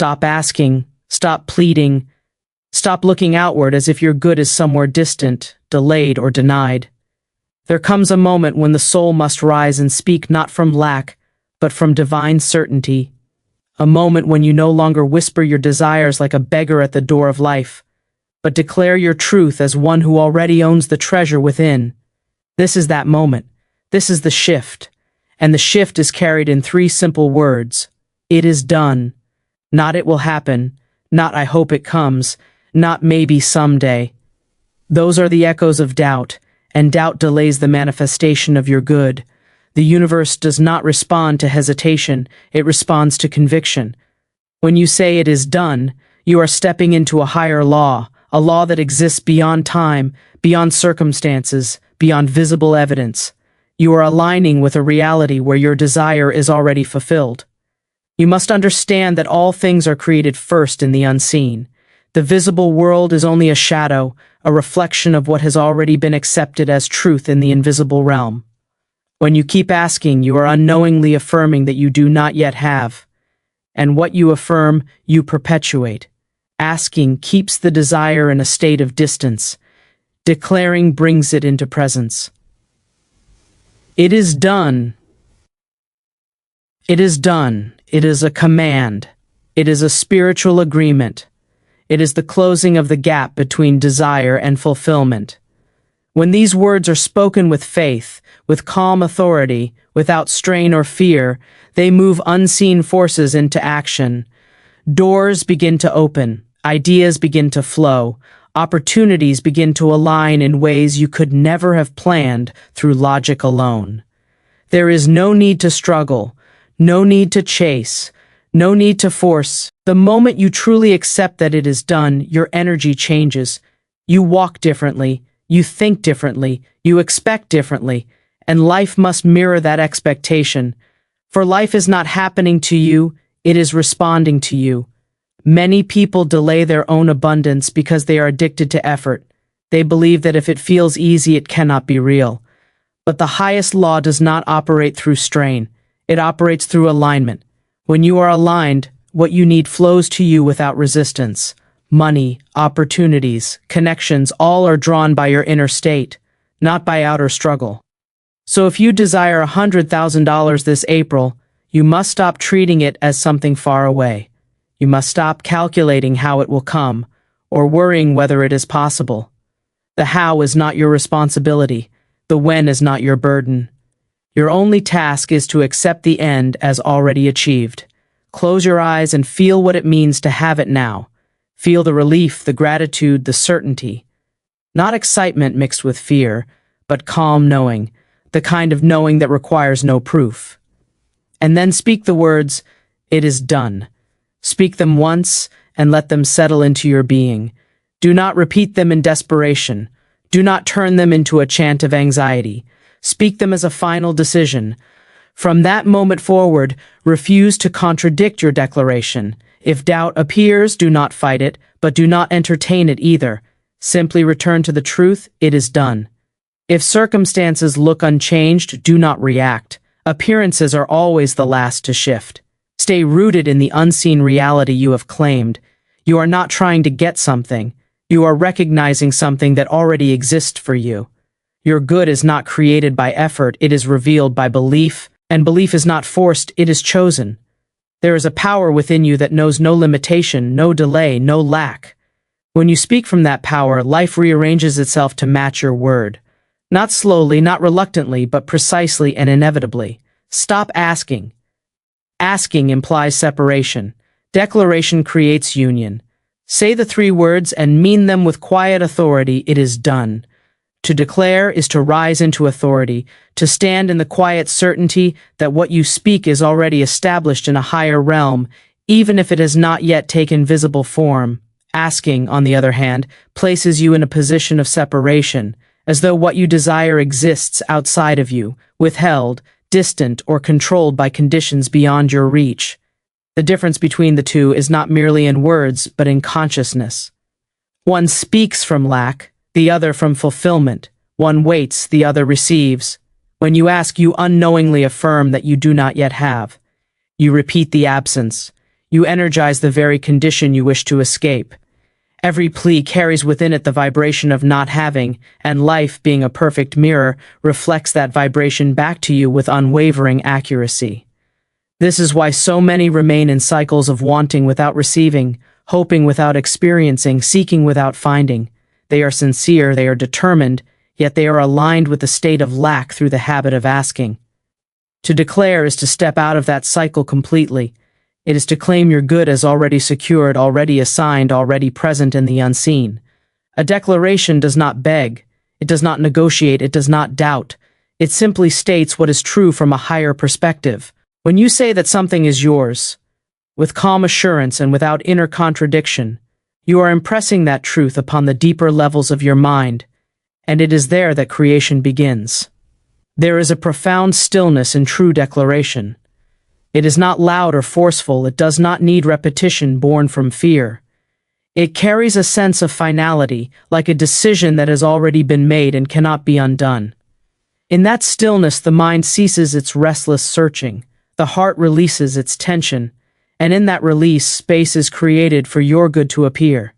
Stop asking, stop pleading, stop looking outward as if your good is somewhere distant, delayed, or denied. There comes a moment when the soul must rise and speak not from lack, but from divine certainty. A moment when you no longer whisper your desires like a beggar at the door of life, but declare your truth as one who already owns the treasure within. This is that moment. This is the shift. And the shift is carried in 3 simple words. It is done. Not it will happen. Not I hope it comes. Not maybe someday. Those are the echoes of doubt, and doubt delays the manifestation of your good. The universe does not respond to hesitation, it responds to conviction. When you say it is done, you are stepping into a higher law, a law that exists beyond time, beyond circumstances, beyond visible evidence. You are aligning with a reality where your desire is already fulfilled. You must understand that all things are created first in the unseen. The visible world is only a shadow, a reflection of what has already been accepted as truth in the invisible realm. When you keep asking, you are unknowingly affirming that you do not yet have. And what you affirm, you perpetuate. Asking keeps the desire in a state of distance. Declaring brings it into presence. It is done. It is done. It is a command. It is a spiritual agreement. It is the closing of the gap between desire and fulfillment. When these words are spoken with faith, with calm authority, without strain or fear, they move unseen forces into action. Doors begin to open, ideas begin to flow, opportunities begin to align in ways you could never have planned through logic alone. There is no need to struggle, no need to chase, no need to force. The moment you truly accept that it is done, your energy changes. You walk differently, you think differently, you expect differently, and life must mirror that expectation. For life is not happening to you, it is responding to you. Many people delay their own abundance because they are addicted to effort. They believe that if it feels easy, it cannot be real. But the highest law does not operate through strain. It operates through alignment. When you are aligned, what you need flows to you without resistance. Money, opportunities, connections, all are drawn by your inner state, not by outer struggle. So if you desire $100,000 this April, you must stop treating it as something far away. You must stop calculating how it will come, or worrying whether it is possible. The how is not your responsibility. The when is not your burden. Your only task is to accept the end as already achieved. Close your eyes and feel what it means to have it now. Feel the relief, the gratitude, the certainty. Not excitement mixed with fear, but calm knowing, the kind of knowing that requires no proof. And then speak the words, "It is done." Speak them once and let them settle into your being. Do not repeat them in desperation. Do not turn them into a chant of anxiety. Speak them as a final decision. From that moment forward, refuse to contradict your declaration. If doubt appears, do not fight it, but do not entertain it either. Simply return to the truth, it is done. If circumstances look unchanged, do not react. Appearances are always the last to shift. Stay rooted in the unseen reality you have claimed. You are not trying to get something. You are recognizing something that already exists for you. Your good is not created by effort, it is revealed by belief, and belief is not forced, it is chosen. There is a power within you that knows no limitation, no delay, no lack. When you speak from that power, life rearranges itself to match your word. Not slowly, not reluctantly, but precisely and inevitably. Stop asking. Asking implies separation. Declaration creates union. Say the 3 words and mean them with quiet authority, it is done. To declare is to rise into authority, to stand in the quiet certainty that what you speak is already established in a higher realm, even if it has not yet taken visible form. Asking, on the other hand, places you in a position of separation, as though what you desire exists outside of you, withheld, distant, or controlled by conditions beyond your reach. The difference between the two is not merely in words, but in consciousness. One speaks from lack, the other from fulfillment. One waits, the other receives. When you ask, you unknowingly affirm that you do not yet have. You repeat the absence. You energize the very condition you wish to escape. Every plea carries within it the vibration of not having, and life, being a perfect mirror, reflects that vibration back to you with unwavering accuracy. This is why so many remain in cycles of wanting without receiving, hoping without experiencing, seeking without finding. They are sincere, they are determined, yet they are aligned with the state of lack through the habit of asking. To declare is to step out of that cycle completely. It is to claim your good as already secured, already assigned, already present in the unseen. A declaration does not beg, it does not negotiate, it does not doubt. It simply states what is true from a higher perspective. When you say that something is yours, with calm assurance and without inner contradiction, you are impressing that truth upon the deeper levels of your mind, and it is there that creation begins. There is a profound stillness in true declaration. It is not loud or forceful, it does not need repetition born from fear. It carries a sense of finality, like a decision that has already been made and cannot be undone. In that stillness, the mind ceases its restless searching, the heart releases its tension, and in that release, space is created for your good to appear.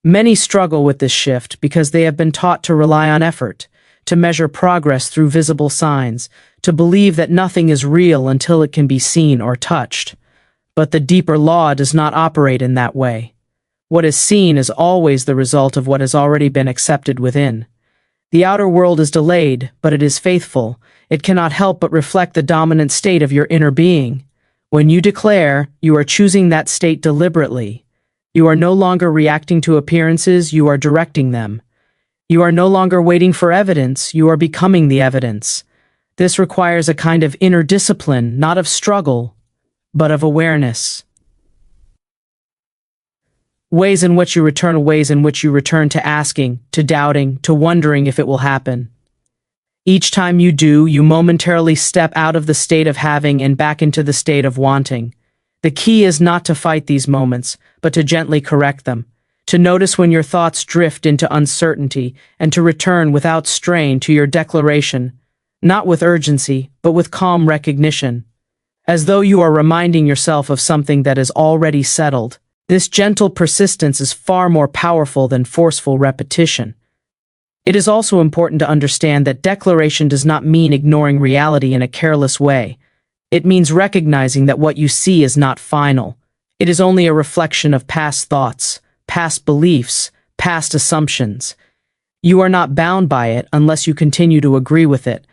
Many struggle with this shift because they have been taught to rely on effort, to measure progress through visible signs, to believe that nothing is real until it can be seen or touched. But the deeper law does not operate in that way. What is seen is always the result of what has already been accepted within. The outer world is delayed, but it is faithful. It cannot help but reflect the dominant state of your inner being. When you declare, you are choosing that state deliberately. You are no longer reacting to appearances, you are directing them. You are no longer waiting for evidence, you are becoming the evidence. This requires a kind of inner discipline, not of struggle, but of awareness. Ways in which you return to asking, to doubting, to wondering if it will happen. Each time you do, you momentarily step out of the state of having and back into the state of wanting. The key is not to fight these moments, but to gently correct them. To notice when your thoughts drift into uncertainty, and to return without strain to your declaration, not with urgency, but with calm recognition. As though you are reminding yourself of something that is already settled. This gentle persistence is far more powerful than forceful repetition. It is also important to understand that declaration does not mean ignoring reality in a careless way. It means recognizing that what you see is not final. It is only a reflection of past thoughts, past beliefs, past assumptions. You are not bound by it unless you continue to agree with it.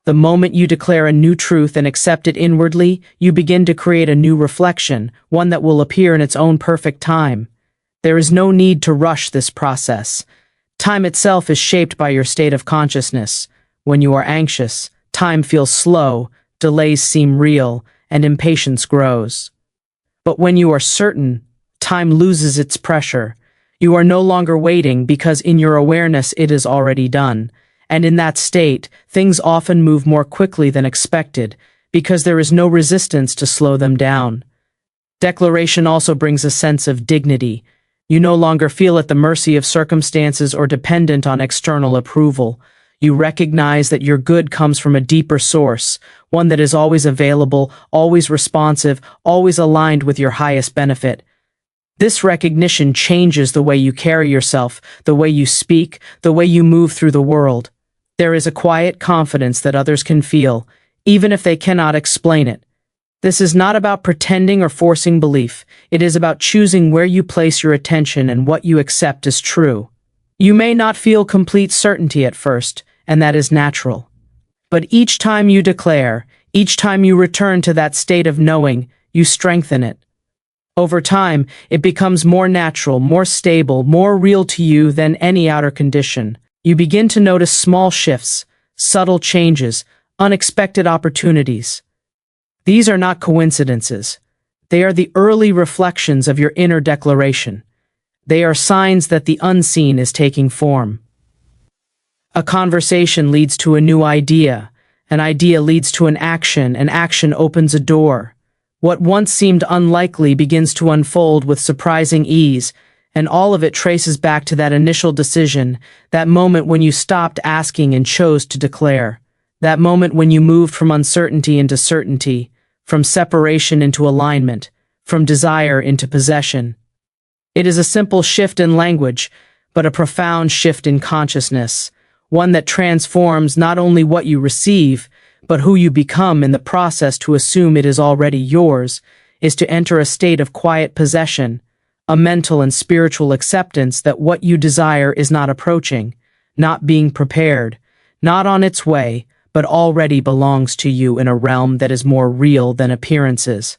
The moment you declare a new truth and accept it inwardly, you begin to create a new reflection, one that will appear in its own perfect time. There is no need to rush this process. Time itself is shaped by your state of consciousness. When you are anxious, time feels slow, delays seem real, and impatience grows. But when you are certain, time loses its pressure. You are no longer waiting because in your awareness it is already done. And in that state, things often move more quickly than expected because there is no resistance to slow them down. Declaration also brings a sense of dignity. You no longer feel at the mercy of circumstances or dependent on external approval. You recognize that your good comes from a deeper source, one that is always available, always responsive, always aligned with your highest benefit. This recognition changes the way you carry yourself, the way you speak, the way you move through the world. There is a quiet confidence that others can feel, even if they cannot explain it. This is not about pretending or forcing belief. It is about choosing where you place your attention and what you accept as true. You may not feel complete certainty at first, and that is natural. But each time you declare, each time you return to that state of knowing, you strengthen it. Over time, it becomes more natural, more stable, more real to you than any outer condition. You begin to notice small shifts, subtle changes, unexpected opportunities. These are not coincidences. They are the early reflections of your inner declaration. They are signs that the unseen is taking form. A conversation leads to a new idea. An idea leads to an action opens a door. What once seemed unlikely begins to unfold with surprising ease, and all of it traces back to that initial decision, that moment when you stopped asking and chose to declare, that moment when you moved from uncertainty into certainty, from separation into alignment, from desire into possession. It is a simple shift in language, but a profound shift in consciousness, one that transforms not only what you receive, but who you become in the process. To assume it is already yours is to enter a state of quiet possession, a mental and spiritual acceptance that what you desire is not approaching, not being prepared, not on its way, but already belongs to you in a realm that is more real than appearances.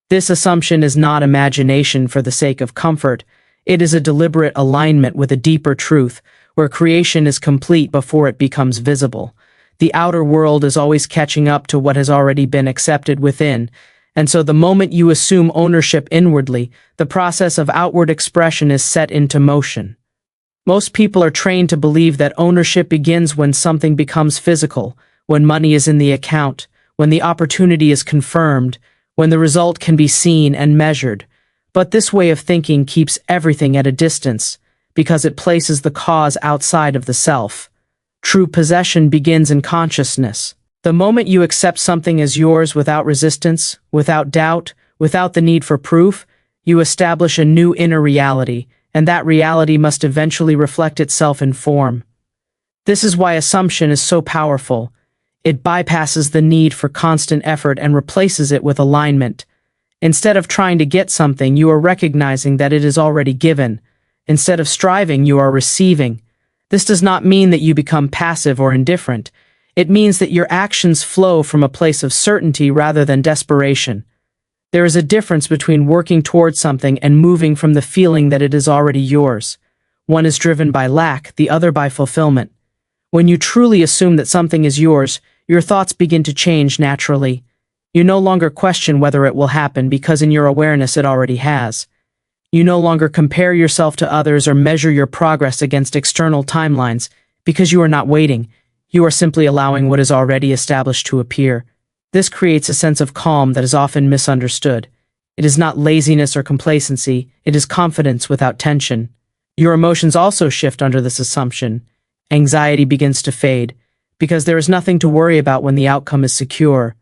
This assumption is not imagination for the sake of comfort. It is a deliberate alignment with a deeper truth, where creation is complete before it becomes visible. The outer world is always catching up to what has already been accepted within, and so the moment you assume ownership inwardly, the process of outward expression is set into motion. Most people are trained to believe that ownership begins when something becomes physical, when money is in the account, when the opportunity is confirmed, when the result can be seen and measured. But this way of thinking keeps everything at a distance, because it places the cause outside of the self. True possession begins in consciousness. The moment you accept something as yours without resistance, without doubt, without the need for proof, you establish a new inner reality, and that reality must eventually reflect itself in form. This is why assumption is so powerful. It bypasses the need for constant effort and replaces it with alignment. Instead of trying to get something, you are recognizing that it is already given. Instead of striving, you are receiving. This does not mean that you become passive or indifferent. It means that your actions flow from a place of certainty rather than desperation. There is a difference between working towards something and moving from the feeling that it is already yours. One is driven by lack, the other by fulfillment. When you truly assume that something is yours, your thoughts begin to change naturally. You no longer question whether it will happen because in your awareness it already has. You no longer compare yourself to others or measure your progress against external timelines because you are not waiting. You are simply allowing what is already established to appear. This creates a sense of calm that is often misunderstood. It is not laziness or complacency, it is confidence without tension. Your emotions also shift under this assumption. Anxiety begins to fade, because there is nothing to worry about when the outcome is secure.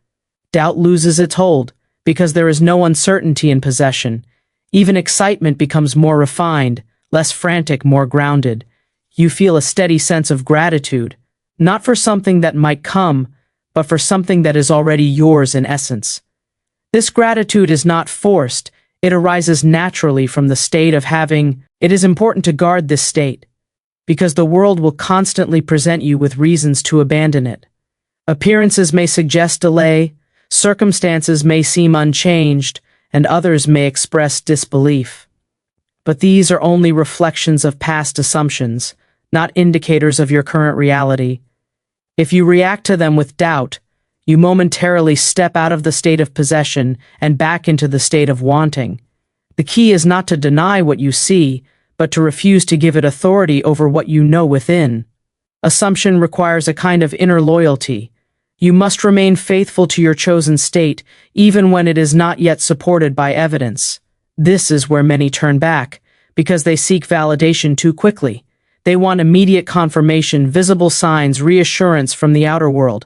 Doubt loses its hold, because there is no uncertainty in possession. Even excitement becomes more refined, less frantic, more grounded. You feel a steady sense of gratitude, not for something that might come, but for something that is already yours in essence. This gratitude is not forced, it arises naturally from the state of having. It is important to guard this state, because the world will constantly present you with reasons to abandon it. Appearances may suggest delay, circumstances may seem unchanged, and others may express disbelief. But these are only reflections of past assumptions, not indicators of your current reality. If you react to them with doubt, you momentarily step out of the state of possession and back into the state of wanting. The key is not to deny what you see, but to refuse to give it authority over what you know within. Assumption requires a kind of inner loyalty. You must remain faithful to your chosen state, even when it is not yet supported by evidence. This is where many turn back, because they seek validation too quickly. They want immediate confirmation, visible signs, reassurance from the outer world.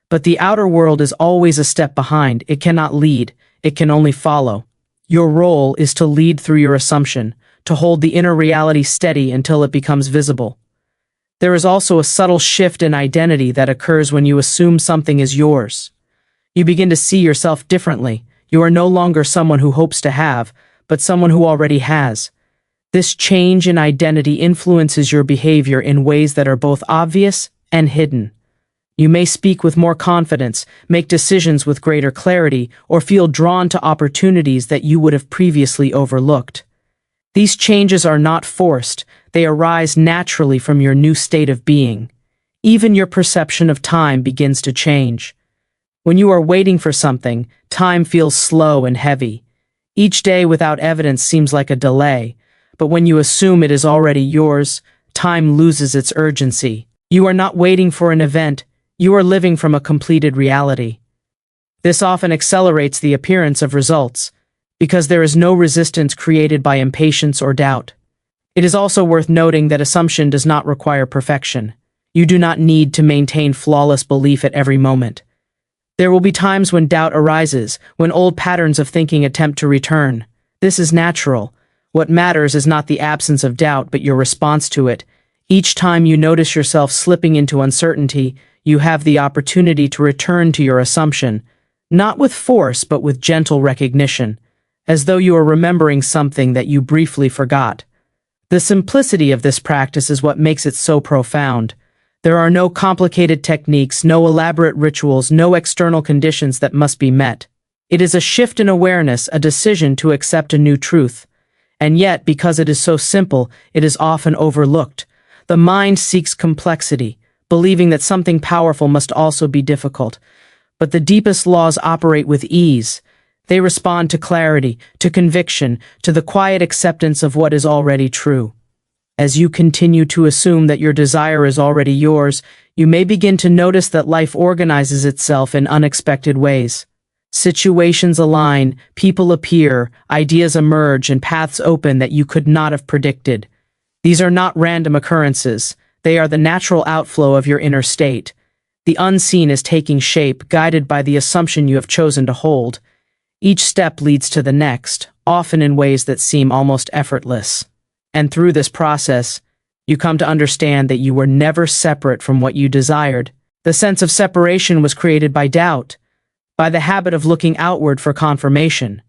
But the outer world is always a step behind. It cannot lead. It can only follow. Your role is to lead through your assumption, to hold the inner reality steady until it becomes visible. There is also a subtle shift in identity that occurs when you assume something is yours. You begin to see yourself differently. You are no longer someone who hopes to have, but someone who already has. This change in identity influences your behavior in ways that are both obvious and hidden. You may speak with more confidence, make decisions with greater clarity, or feel drawn to opportunities that you would have previously overlooked. These changes are not forced, they arise naturally from your new state of being. Even your perception of time begins to change. When you are waiting for something, time feels slow and heavy. Each day without evidence seems like a delay, but when you assume it is already yours, time loses its urgency. You are not waiting for an event, you are living from a completed reality. This often accelerates the appearance of results, because there is no resistance created by impatience or doubt. It is also worth noting that assumption does not require perfection. You do not need to maintain flawless belief at every moment. There will be times when doubt arises, when old patterns of thinking attempt to return. This is natural. What matters is not the absence of doubt, but your response to it. Each time you notice yourself slipping into uncertainty, you have the opportunity to return to your assumption, not with force, but with gentle recognition, as though you are remembering something that you briefly forgot. The simplicity of this practice is what makes it so profound. There are no complicated techniques, no elaborate rituals, no external conditions that must be met. It is a shift in awareness, a decision to accept a new truth. And yet, because it is so simple, it is often overlooked. The mind seeks complexity, believing that something powerful must also be difficult. But the deepest laws operate with ease. They respond to clarity, to conviction, to the quiet acceptance of what is already true. As you continue to assume that your desire is already yours, you may begin to notice that life organizes itself in unexpected ways. Situations align, people appear, ideas emerge, and paths open that you could not have predicted. These are not random occurrences. They are the natural outflow of your inner state. The unseen is taking shape, guided by the assumption you have chosen to hold. Each step leads to the next, often in ways that seem almost effortless. And through this process, you come to understand that you were never separate from what you desired. The sense of separation was created by doubt, by the habit of looking outward for confirmation.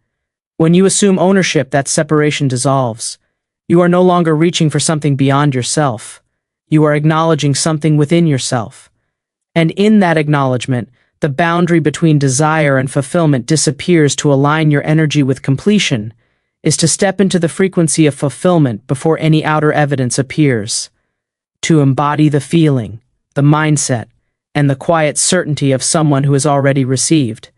When you assume ownership, that separation dissolves. You are no longer reaching for something beyond yourself. You are acknowledging something within yourself. And in that acknowledgement, the boundary between desire and fulfillment disappears. To align your energy with completion is to step into the frequency of fulfillment before any outer evidence appears. To embody the feeling, the mindset, and the quiet certainty of someone who has already received.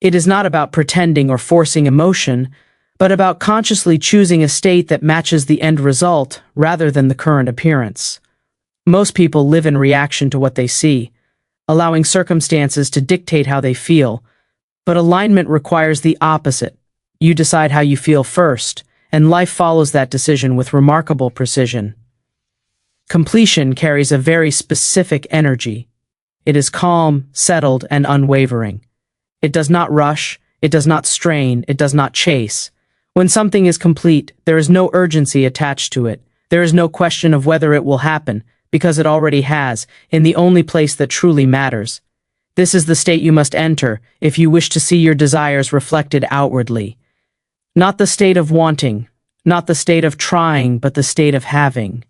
It is not about pretending or forcing emotion, but about consciously choosing a state that matches the end result rather than the current appearance. Most people live in reaction to what they see, allowing circumstances to dictate how they feel, but alignment requires the opposite. You decide how you feel first, and life follows that decision with remarkable precision. Completion carries a very specific energy. It is calm, settled, and unwavering. It does not rush, it does not strain, it does not chase. When something is complete, there is no urgency attached to it. There is no question of whether it will happen, because it already has, in the only place that truly matters. This is the state you must enter if you wish to see your desires reflected outwardly. Not the state of wanting, not the state of trying, but the state of having.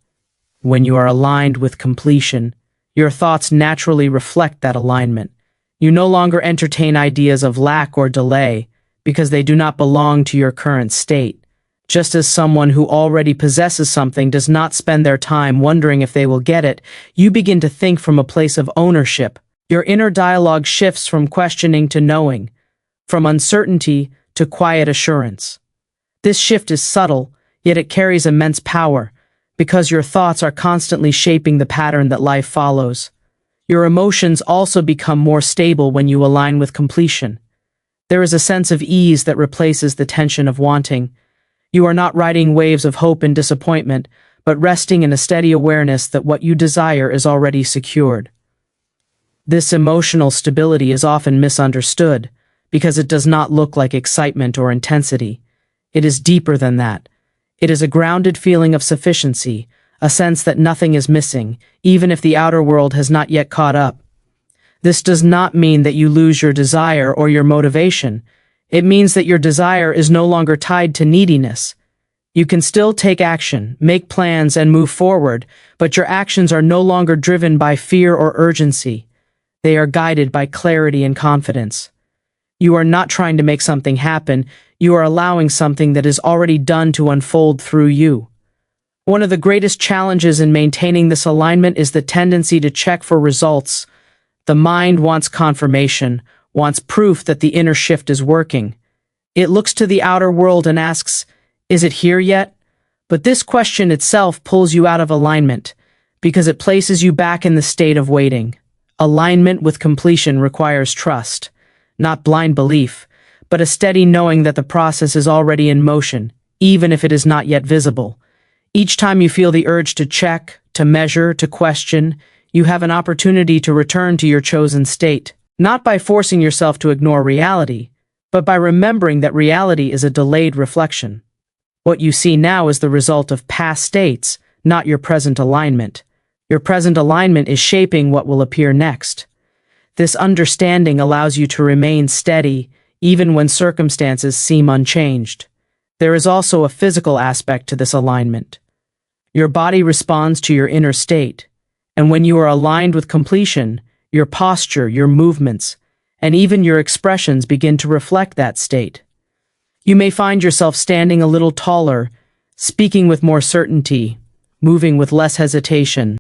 When you are aligned with completion, your thoughts naturally reflect that alignment. You no longer entertain ideas of lack or delay, because they do not belong to your current state. Just as someone who already possesses something does not spend their time wondering if they will get it, you begin to think from a place of ownership. Your inner dialogue shifts from questioning to knowing, from uncertainty to quiet assurance. This shift is subtle, yet it carries immense power, because your thoughts are constantly shaping the pattern that life follows. Your emotions also become more stable when you align with completion. There is a sense of ease that replaces the tension of wanting. You are not riding waves of hope and disappointment, but resting in a steady awareness that what you desire is already secured. This emotional stability is often misunderstood, because it does not look like excitement or intensity. It is deeper than that. It is a grounded feeling of sufficiency, a sense that nothing is missing, even if the outer world has not yet caught up. This does not mean that you lose your desire or your motivation. It means that your desire is no longer tied to neediness. You can still take action, make plans, and move forward, but your actions are no longer driven by fear or urgency. They are guided by clarity and confidence. You are not trying to make something happen, you are allowing something that is already done to unfold through you. One of the greatest challenges in maintaining this alignment is the tendency to check for results. The mind wants confirmation, wants proof that the inner shift is working. It looks to the outer world and asks, "Is it here yet?" But this question itself pulls you out of alignment, because it places you back in the state of waiting. Alignment with completion requires trust, not blind belief, but a steady knowing that the process is already in motion, even if it is not yet visible. Each time you feel the urge to check, to measure, to question, you have an opportunity to return to your chosen state. Not by forcing yourself to ignore reality, but by remembering that reality is a delayed reflection. What you see now is the result of past states, not your present alignment. Your present alignment is shaping what will appear next. This understanding allows you to remain steady, even when circumstances seem unchanged. There is also a physical aspect to this alignment. Your body responds to your inner state, and when you are aligned with completion, your posture, your movements, and even your expressions begin to reflect that state. You may find yourself standing a little taller, speaking with more certainty, moving with less hesitation.